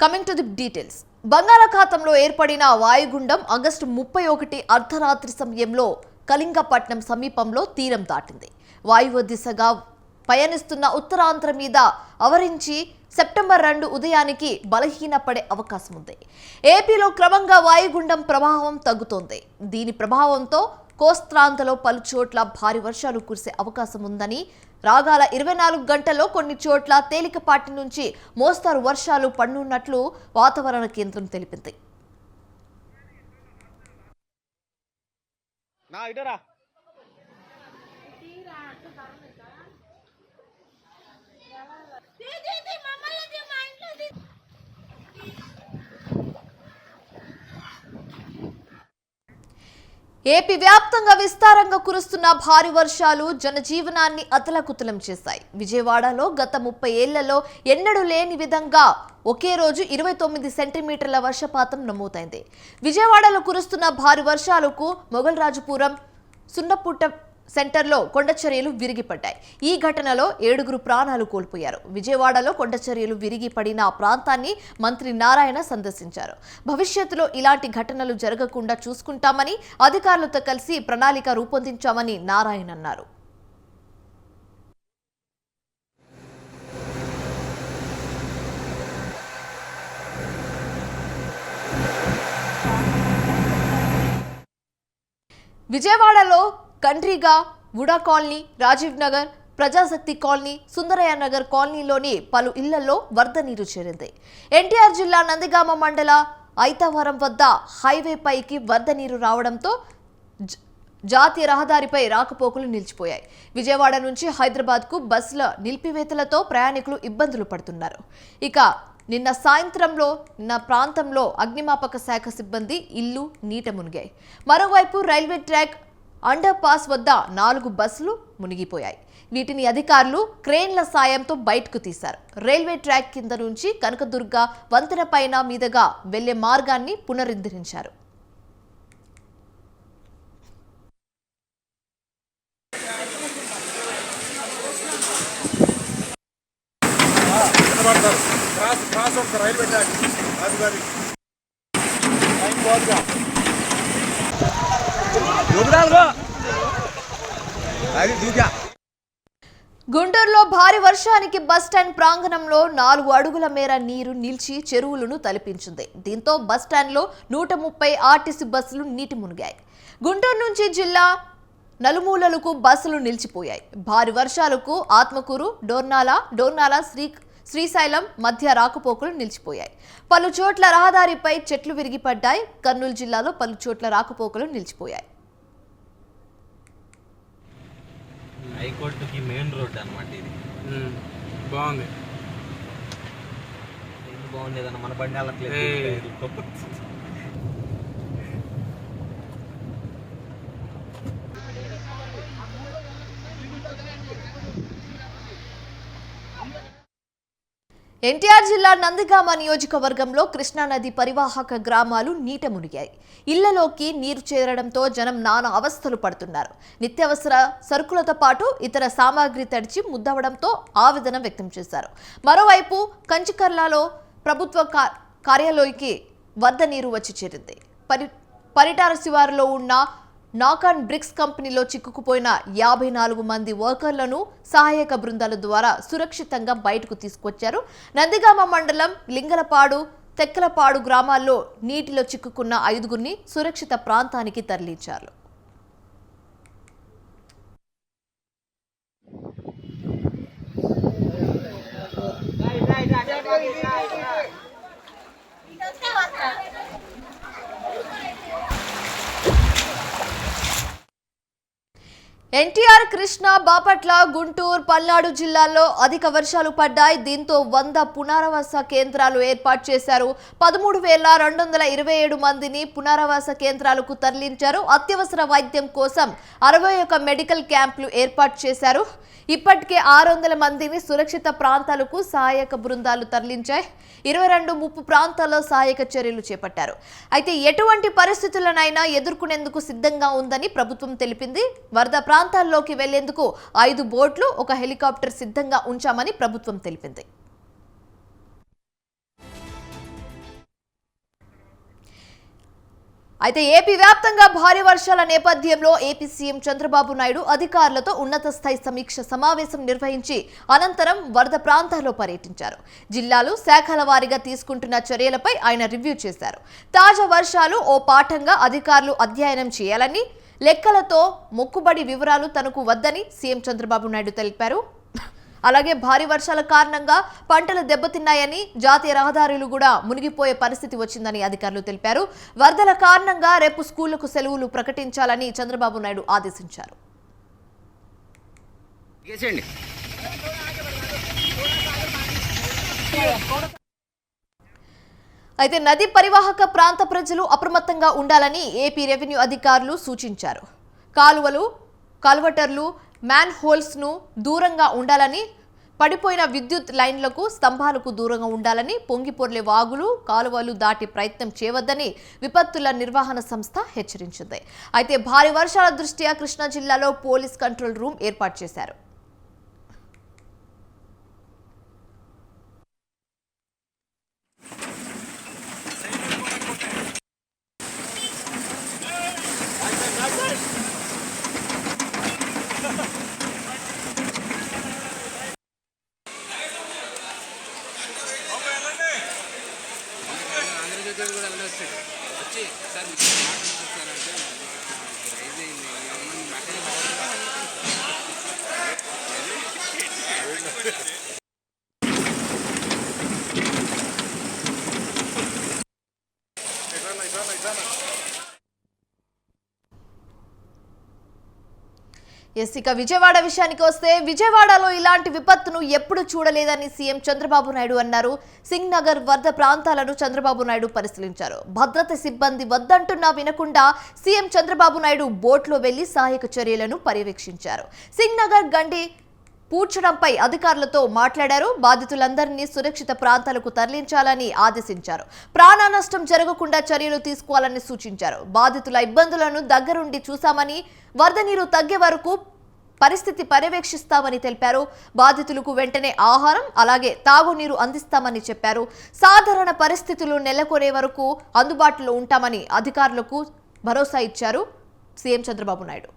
Coming to the details. బంగాళాఖాతంలో ఏర్పడిన వాయుగుండం ఆగస్టు 31 అర్ధరాత్రి సమయంలో కళింగపట్నం సమీపంలో తీరం దాటింది. వాయువ్య దిశగా పయనిస్తున్న ఉత్తరాంధ్ర మీద ఆవరించి సెప్టెంబర్ 2 ఉదయానికి బలహీనపడే అవకాశం ఉంది. ఏపీలో క్రమంగా వాయుగుండం ప్రభావం తగ్గుతోంది. దీని ప్రభావంతో కోస్తాంధ్రలో పలు చోట్ల భారీ వర్షాలు కురిసే అవకాశం ఉందని, రాగల 24 గంటల్లో కొన్ని చోట్ల తేలికపాటి నుంచి మోస్తారు వర్షాలు పడనున్నట్లు వాతావరణ కేంద్రం తెలిపింది. ఏపీ వ్యాప్తంగా విస్తారంగా కురుస్తున్న భారీ వర్షాలు జనజీవనాన్ని అతలాకుతలం చేశాయి. విజయవాడలో గత 30 ఏళ్లలో ఎన్నడూ లేని విధంగా ఒకే రోజు 29 సెంటీమీటర్ల వర్షపాతం నమోదైంది. విజయవాడలో కురుస్తున్న భారీ వర్షాలకు మొగల్రాజుపురం సున్నపుట్ట సెంటర్లో కొండచర్యలు విరిగిపడ్డాయి. ఈ ఘటనలో 7గురు ప్రాణాలు కోల్పోయారు. విజయవాడలో కొండచర్యలు విరిగి పడిన ప్రాంతాన్ని మంత్రి నారాయణ సందర్శించారు. భవిష్యత్తులో ఇలాంటి ఘటనలు జరగకుండా చూసుకుంటామని, అధికారులతో కలిసి ప్రణాళిక రూపొందించామని నారాయణ అన్నారు. విజయవాడలో కండ్రిగా, వుడా కాలనీ, రాజీవ్ నగర్, ప్రజాశక్తి కాలనీ, సుందరయ్య నగర్ కాలనీలోని పలు ఇళ్లలో వరద నీరు చేరింది. ఎన్టీఆర్ జిల్లా నందిగామ మండల ఐతవరం వద్ద హైవే పైకి వరద నీరు రావడంతో జాతీయ రహదారిపై రాకపోకలు నిలిచిపోయాయి. విజయవాడ నుంచి హైదరాబాద్కు బస్సుల నిలిపివేతలతో ప్రయాణికులు ఇబ్బందులు పడుతున్నారు. ఇక నిన్న సాయంత్రంలో ప్రాంతంలో అగ్నిమాపక శాఖ సిబ్బంది ఇల్లు నీట మునిగాయి. మరోవైపు రైల్వే ట్రాక్ అండర్ పాస్ వద్ద 4 బస్సులు మునిగిపోయాయి. వీటిని అధికారులు క్రేన్ల సాయంతో బయటకు తీశారు. రైల్వే ట్రాక్ కింద నుంచి కనకదుర్గ వంతెన పైన మీదుగా వెళ్లే మార్గాన్ని పునరుద్ధరించారు. గుంటూరులో భారీ వర్షానికి బస్టాండ్ ప్రాంగణంలో 4 అడుగుల మేర నీరు నిలిచి చెరువులను తలపించింది. దీంతో బస్టాండ్లో 130 ఆర్టీసీ బస్సులు నీటి మునిగాయి. గుంటూరు నుంచి జిల్లా నలుమూలలకు బస్సులు నిలిచిపోయాయి. భారీ వర్షాలకు ఆత్మకూరు, డోర్నాల శ్రీశైలం మధ్య రాకపోకలు నిలిచిపోయాయి. పలు చోట్ల రహదారిపై చెట్లు విరిగిపడ్డాయి. కర్నూలు జిల్లాలో పలు చోట్ల రాకపోకలు నిలిచిపోయాయి. హైకోర్టుకి మెయిన్ రోడ్ అనమాట ఇది. బాగుంది. బాగుండేదన్న మన బండి వెళ్ళట్లేదు. ఎన్టీఆర్ జిల్లా నందిగామ నియోజకవర్గంలో కృష్ణానది పరివాహక గ్రామాలు నీట మునిగాయి. ఇళ్లలోకి నీరు చేరడంతో జనం నానా అవస్థలు పడుతున్నారు. నిత్యావసర సరుకులతో పాటు ఇతర సామాగ్రి తడిచి ముద్దవడంతో ఆవేదన వ్యక్తం చేశారు. మరోవైపు కంచికర్లలో ప్రభుత్వ కార్యాలయానికి వరద నీరు వచ్చి చేరింది. పరిటార శివారులో ఉన్న నాకాన్ బ్రిక్స్ కంపెనీలో చిక్కుకుపోయిన 54 మంది వర్కర్లను సహాయక బృందాల ద్వారా సురక్షితంగా బయటకు తీసుకొచ్చారు. నందిగామ మండలం లింగలపాడు, తెక్కలపాడు గ్రామాల్లో నీటిలో చిక్కుకున్న 5గురిని సురక్షిత ప్రాంతానికి తరలించారు. ఎన్టీఆర్, కృష్ణా, బాపట్ల, గుంటూరు, పల్నాడు జిల్లాల్లో అధిక వర్షాలు పడ్డాయి. దీంతో 100 పునరావాస కేంద్రాలు ఏర్పాటు చేశారు. 13,227 మందిని పునరావాస కేంద్రాలకు తరలించారు. అత్యవసర వైద్యం కోసం 61 మెడికల్ క్యాంపులు ఏర్పాటు చేశారు. ఇప్పటికే 600 మందిని సురక్షిత ప్రాంతాలకు సహాయక బృందాలు తరలించాయి. 22 ముప్పు ప్రాంతాల్లో సహాయక చర్యలు చేపట్టారు. అయితే ఎటువంటి పరిస్థితులనైనా ఎదుర్కొనేందుకు సిద్ధంగా ఉందని ప్రభుత్వం తెలిపింది. వరద ప్రాంతాల్లోకి వెళ్లేందుకు 5 బోట్లు, 1 హెలికాప్టర్ సిద్ధంగా ఉంచామని ప్రభుత్వం తెలిపింది. అయితే ఏపీ వ్యాప్తంగా భారీ వర్షాల నేపథ్యంలో ఏపీ సీఎం చంద్రబాబు నాయుడు అధికారులతో ఉన్నత స్థాయి సమీక్ష సమావేశం నిర్వహించి అనంతరం వరద ప్రాంతాల్లో పర్యటించారు. జిల్లాలు శాఖల వారీగా తీసుకుంటున్న చర్యలపై ఆయన రివ్యూ చేశారు. తాజా వర్షాలు ఓ పాఠంగా అధికారులు అధ్యయనం చేయాలని, లెక్కలతో మొక్కుబడి వివరాలు తనకు వద్దని సీఎం చంద్రబాబు నాయుడు తెలిపారు. అలాగే భారీ వర్షాల కారణంగా పంటలు దెబ్బతిన్నాయని, జాతీయ రహదారులు కూడా మునిగిపోయే పరిస్థితి వచ్చిందని అధికారులు తెలిపారు. వరదల కారణంగా రేపు స్కూళ్లకు సెలవులు ప్రకటించాలని చంద్రబాబు నాయుడు ఆదేశించారు. అయితే నదీ పరివాహక ప్రాంత ప్రజలు అప్రమత్తంగా ఉండాలని ఏపీ రెవెన్యూ అధికారులు సూచించారు. కాలువలు, కల్వర్టర్లు, మ్యాన్ హోల్స్ ను దూరంగా ఉండాలని, పడిపోయిన విద్యుత్ లైన్లకు, స్తంభాలకు దూరంగా ఉండాలని, పొంగిపొర్లే వాగులు, కాలువలు దాటి ప్రయత్నం చేయవద్దని విపత్తుల నిర్వహణ సంస్థ హెచ్చరించింది. అయితే భారీ వర్షాల దృష్ట్యా కృష్ణా జిల్లాలో పోలీస్ కంట్రోల్ రూమ్ ఏర్పాటు చేశారు. ఇక విజయవాడ విషయానికి వస్తే, విజయవాడలో ఇలాంటి విపత్తును ఎప్పుడు చూడలేదని సీఎం చంద్రబాబు నాయుడు అన్నారు. సింగ్ నగర్ వరద ప్రాంతాలను చంద్రబాబు నాయుడు పరిశీలించారు. భద్రత సిబ్బంది వద్దంటున్నా వినకుండా సీఎం చంద్రబాబు నాయుడు బోట్లో వెళ్లి సహాయక చర్యలను పర్యవేక్షించారు. సింగ్ నగర్ గండి పూడ్చడంపై అధికారులతో మాట్లాడారు. బాధితులందరినీ సురక్షిత ప్రాంతాలకు తరలించాలని ఆదేశించారు. ప్రాణ నష్టం జరగకుండా చర్యలు తీసుకోవాలని సూచించారు. బాధితుల ఇబ్బందులను దగ్గరుండి చూశామని, వరద నీరు తగ్గే వరకు పరిస్థితి పర్యవేక్షిస్తామని తెలిపారు. బాధితులకు వెంటనే ఆహారం, అలాగే తాగునీరు అందిస్తామని చెప్పారు. సాధారణ పరిస్థితులు నెలకొనే వరకు అందుబాటులో ఉంటామని అధికారులకు భరోసా ఇచ్చారు సీఎం చంద్రబాబు నాయుడు.